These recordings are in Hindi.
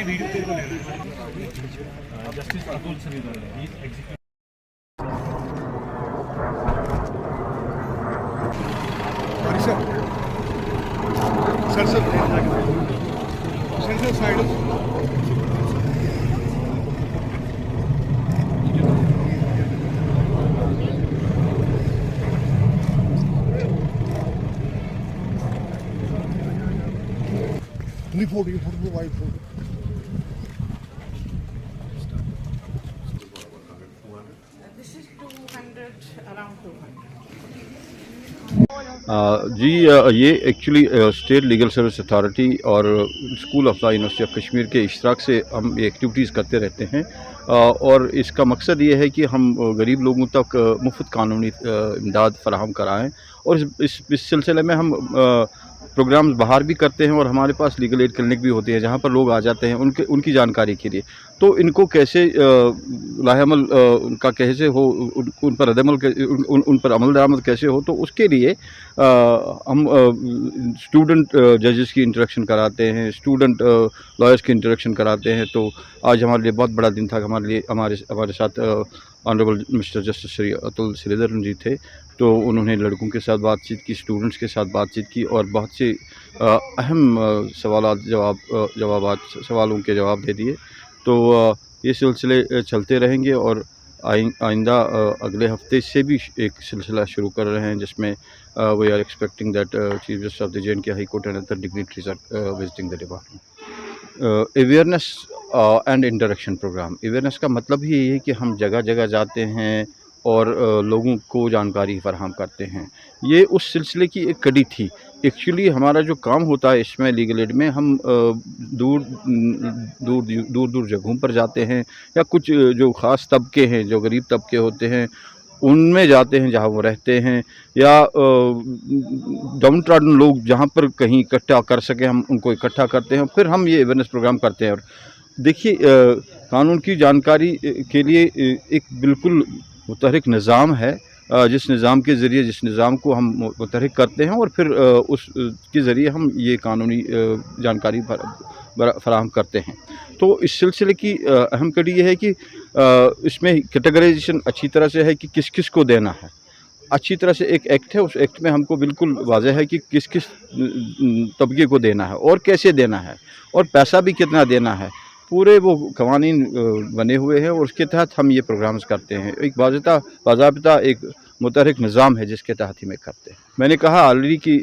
वीडियो तेरे को लेना है। Justice Atul Shridhar sir sir side photo white photo This is 200, around 200. जी ये actually state legal service authority और school of law university of Kashmir के इश्तराक से हम ये एक्टिविटीज़ करते रहते हैं और इसका मकसद ये है कि हम गरीब लोगों तक मुफ्त कानूनी इमदाद फराहम कराएं और इस सिलसिले में हम प्रोग्राम्स बाहर भी करते हैं और हमारे पास लीगल एड क्लिनिक भी होती है जहाँ पर लोग आ जाते हैं उनकी जानकारी के लिए। तो इनको कैसे लाहेअमल उनका कैसे हो, उन पर अदमल उन पर अमल दरामद कैसे हो, तो उसके लिए हम स्टूडेंट जजेस की इंटरेक्शन कराते हैं, स्टूडेंट लॉयर्स की इंटरेक्शन कराते हैं। तो आज हमारे लिए बहुत बड़ा दिन था। हमारे साथ honourable mister justice Shri Atul Shridhar ji थे। तो उन्होंने लड़कों के साथ बातचीत की, स्टूडेंट्स के साथ बातचीत की और बहुत से अहम सवालों के जवाब दे दिए। तो ये सिलसिले चलते रहेंगे और आइंदा अगले हफ्ते से भी एक सिलसिला शुरू कर रहे हैं जिसमें we are expecting that chief justice of the J and K high court and other dignitaries are visiting the department. Awareness and interaction programme. Awareness का मतलब ही यही है कि हम जगह जगह जाते हैं और लोगों को जानकारी फराहम करते हैं। ये उस सिलसिले की एक कड़ी थी। एक्चुअली हमारा जो काम होता है इसमें लीगल एड में, हम दूर जगहों पर जाते हैं या कुछ जो ख़ास तबके हैं, जो गरीब तबके होते हैं, उनमें जाते हैं जहाँ वो रहते हैं, या डाउन ट्रॉडन लोग जहाँ पर कहीं इकट्ठा कर सकें हम उनको इकट्ठा करते हैं। फिर हम ये अवेयरनेस प्रोग्राम करते हैं। और देखिए कानून की जानकारी के लिए एक बिल्कुल मुतहरिक निज़ाम है, जिस निज़ाम के ज़रिए जिस निज़ाम को हम मुतहरिक करते हैं और फिर उसके ज़रिए हम ये कानूनी जानकारी फराहम करते हैं। तो इस सिलसिले की अहम कड़ी ये है कि इसमें कैटेगराइजेशन अच्छी तरह से है कि किस किस को देना है। अच्छी तरह से एक एक्ट है, उस एक्ट में हमको बिल्कुल वाज़ेह है कि किस किस तबके को देना है और कैसे देना है और पैसा भी कितना देना है। पूरे वो कवानीन बने हुए हैं और उसके तहत हम ये प्रोग्राम्स करते हैं। एक बाज़ाबिता एक मुतहरिक निज़ाम है जिसके तहत ही में करते हैं। मैंने कहा ऑलरेडी कि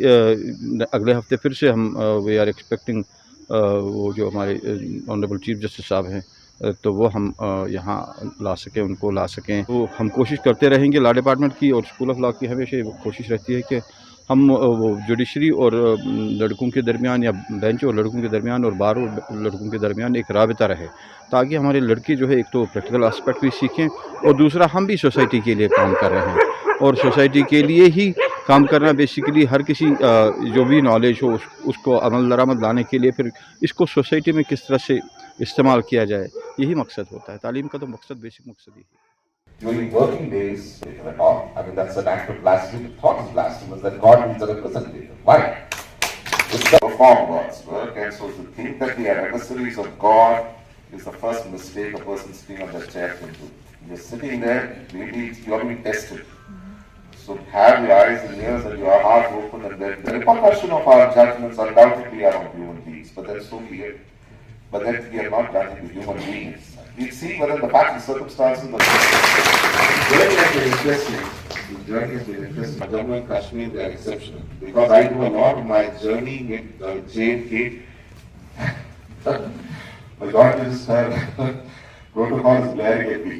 अगले हफ्ते फिर से हम वी आर एक्सपेक्टिंग वो जो हमारे ऑनरेबल चीफ जस्टिस साहब हैं तो वो हम यहाँ उनको ला सकें। तो हम कोशिश करते रहेंगे। लॉ डिपार्टमेंट की और स्कूल ऑफ लॉ की हमेशा कोशिश रहती है कि हम वो जुडिशरी और लड़कों के दरमियान या बेंच और लड़कों के दरमियान और बार और लड़कों के दरमियान एक राबिता रहे, ताकि हमारे लड़के जो है एक तो प्रैक्टिकल एस्पेक्ट भी सीखें और दूसरा हम भी सोसाइटी के लिए काम कर रहे हैं। और सोसाइटी के लिए ही काम करना बेसिकली हर किसी जो भी नॉलेज हो उसको अमल दरामद लाने के लिए फिर इसको सोसाइटी में किस तरह से इस्तेमाल किया जाए, यही मकसद होता है। तालीम का तो मकसद बेसिक मकसद ही है। During working days, I mean, that's an act of blasphemy. The thought is blasphemous that God needs a representative. Why? It's to perform God's work, and so to think that we are adversaries of God is the first mistake a person sitting on that chair can do. You're sitting there, maybe you are being tested. So have your eyes and ears and your heart open, and then the repercussion of our judgments undoubtedly are on human beings, but then so be it. But then we are not judging the human beings. We see whether the facts and circumstances of the journey has been interesting. The journey has been interesting. Jammu and Kashmir, they are exceptional. Because I do a lot of my journey with J&K. My God is protocol is glaring at me.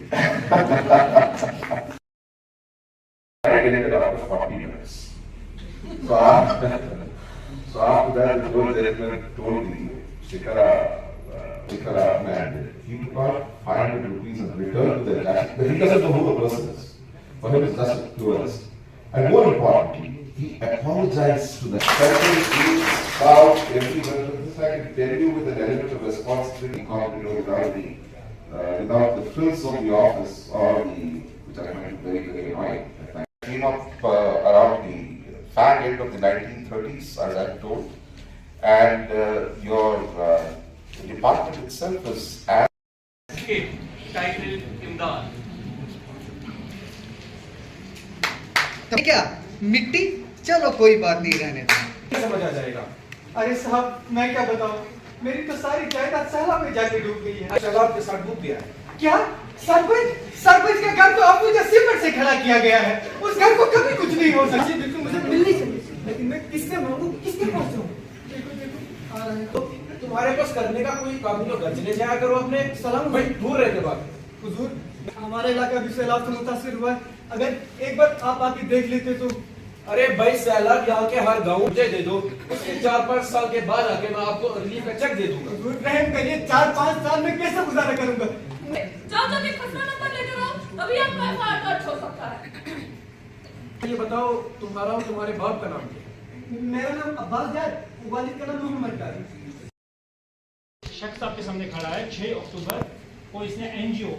I get it around 40 minutes. So after that, the whole gentleman told me, Shikara man, he got 500 rupees and returned to the judge. But he doesn't know who the person is. For him, it's just a tourist. And more importantly, he apologized to the country, about everyone. This I can tell you with an element of responsibility, without the frills of the office or which I find very, very annoying. I came up around the fag end of the 1930s, as I'm told, and your The department itself is titled Imdad. क्या मिट्टी, चलो कोई बात नहीं, रहने दो। समझ आ जाएगा। अरे साहब मैं क्या बताऊं, मेरी तो सारी जायदाद सैलाब में जाके डूब गई है। सैलाब के साथ डूब गया है। क्या सरपंच का घर तो अब मुझे सीमेंट से खड़ा किया गया है, उस घर को कभी कुछ नहीं हो सकती। बिल्कुल मुझे मिलनी चाहिए, लेकिन मैं किससे मांगू, किसके पास जाऊं? देखो आ रहे हैं। तो तुम्हारे पास करने का कोई काम नहीं, तो घर चले जाया करो अपने। सलाम भाई, दूर रहने बाद। हुजूर हमारा इलाका भी सैलाब से मुतासिर हुआ है, अगर एक बार आप आके देख लेते तो। अरे भाई, सैलाब यहाँ के हर गाँव मुझे दे दो, उसके 4-5 साल के बाद आके मैं आपको रिलीफ का चेक दे दूंगा। हुजूर रहम करिए, 4-5 साल में कैसे गुजारा करूंगा? जाओ के खसरा नंबर लेकर आओ, तभी आपका एफआईआर दर्ज हो सकता है। ये बताओ, तुम्हारा और तुम्हारे बाप का नाम क्या है? मेरा नाम अब्बास जाद, वालिद का नाम मोहम्मद जाद। शख्स आपके सामने खड़ा है 6 अक्टूबर को इसने एनजीओ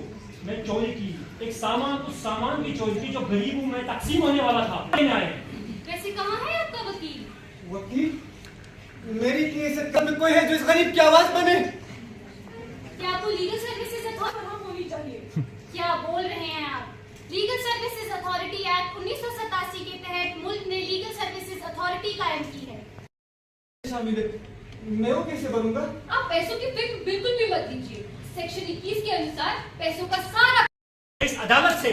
में चोरी की, एक सामान, उस सामान की चोरी की जो गरीबों में तकसीम होने वाला था। वैसे कहाँ है आपका वकील? वकील? मेरी इज्जत में कोई है जो इस गरीब की आवाज बने? क्या आपको लीगल सर्विसेज अथॉरिटी होनी चाहिए? क्या बोल रहे हैं आप? लीगल सर्विसेज अथॉरिटी एक्ट 1987 के तहत मुल्क ने लीगल सर्विसेज अथॉरिटी कायम की है। शामिल है, मैं वो कैसे बनूंगा? आप पैसों की फिक्र बिल्कुल भी मत कीजिए। सेक्शन 21 के अनुसार पैसों का सारा। इस अदालत से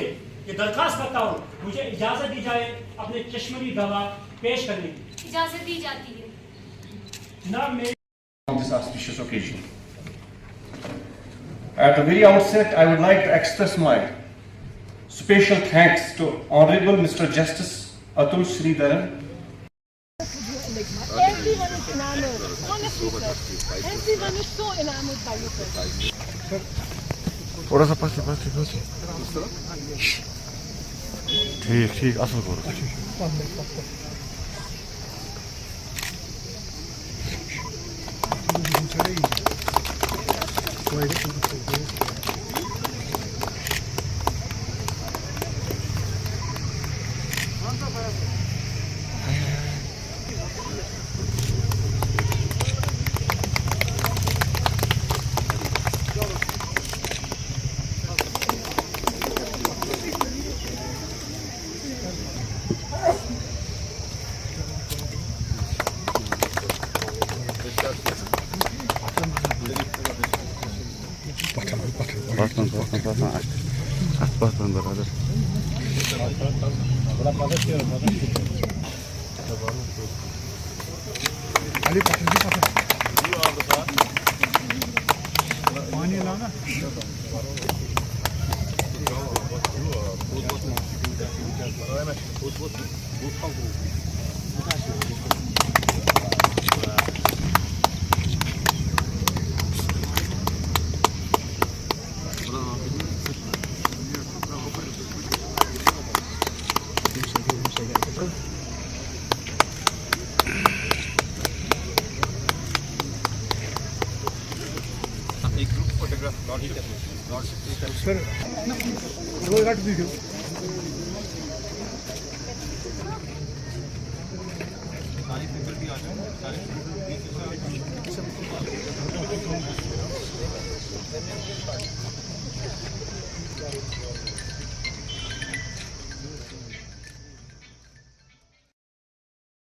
ये दरखास्त करता हूँ, मुझे इजाजत दी जाए अपने चश्मरी गवाह पेश करने की। इजाजत दी जाती है। जनाब मैं on this auspicious occasion. At the very outset, I would like to express my special thanks to Honorable Mr. Justice Atul Sridharan. Everyone is enamored. Honestly, sir. Everyone is so enamored by you, sir. थोड़ा सा पास ठीक ठीक असल करो Aspas brother. पानी लाना। सर वीडियो सारी पेपर भी आ जाए, सारे